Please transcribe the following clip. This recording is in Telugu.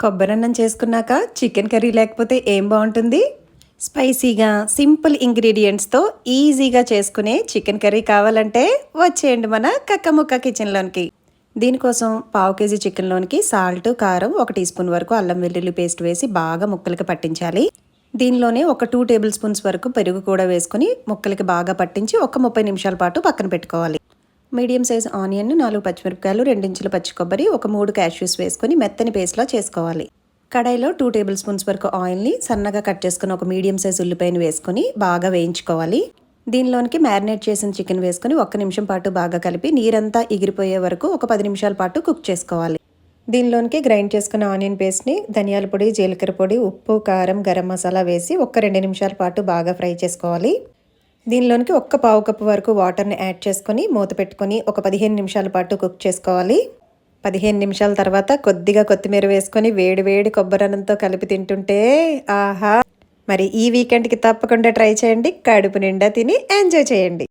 కొబ్బరన్నం చేసుకున్నాక చికెన్ కర్రీ లేకపోతే ఏం బాగుంటుంది? స్పైసీగా సింపుల్ ఇంగ్రీడియంట్స్తో ఈజీగా చేసుకునే చికెన్ కర్రీ కావాలంటే వచ్చేయండి మన కక్కముక్క కిచెన్లోనికి. దీనికోసం పావు కేజీ చికెన్లోనికి సాల్ట్, కారం, 1 టీ స్పూన్ వరకు అల్లం వెల్లుల్లి పేస్ట్ వేసి బాగా ముక్కలకి పట్టించాలి. దీనిలోనే ఒక 2 టేబుల్ స్పూన్స్ వరకు పెరుగు కూడా వేసుకొని ముక్కలకి బాగా పట్టించి ఒక 30 నిమిషాల పాటు పక్కన పెట్టుకోవాలి. మీడియం సైజ్ ఆనియన్, 4 పచ్చిమిరపకాయలు, 2 ఇంచుల పచ్చి కొబ్బరి, ఒక 3 క్యాష్యూస్ వేసుకొని మెత్తని పేస్ట్లా చేసుకోవాలి. కడాయిలో 2 టేబుల్ స్పూన్స్ వరకు ఆయిల్ని సన్నగా కట్ చేసుకుని ఒక మీడియం సైజ్ ఉల్లిపాయను వేసుకొని బాగా వేయించుకోవాలి. దీనిలోనికి మ్యారినేట్ చేసిన చికెన్ వేసుకొని 1 నిమిషం పాటు బాగా కలిపి నీరంతా ఎగిరిపోయే వరకు ఒక 10 నిమిషాల పాటు కుక్ చేసుకోవాలి. దీనిలోనికి గ్రైండ్ చేసుకున్న ఆనియన్ పేస్ట్ని ధనియాల పొడి, జీలకర్ర పొడి, ఉప్పు, కారం, గరం మసాలా వేసి ఒక 2 నిమిషాల పాటు బాగా ఫ్రై చేసుకోవాలి. దీనిలోనికి ఒక పావు కప్పు వరకు వాటర్ని యాడ్ చేసుకొని మూత పెట్టుకొని ఒక 15 నిమిషాల పాటు కుక్ చేసుకోవాలి. 15 నిమిషాల తర్వాత కొద్దిగా కొత్తిమీర వేసుకొని వేడి వేడి కొబ్బరన్నంతో కలిపి తింటుంటే ఆహా! మరి ఈ వీకెండ్కి తప్పకుండా ట్రై చేయండి. కడుపు నిండా తిని ఎంజాయ్ చేయండి.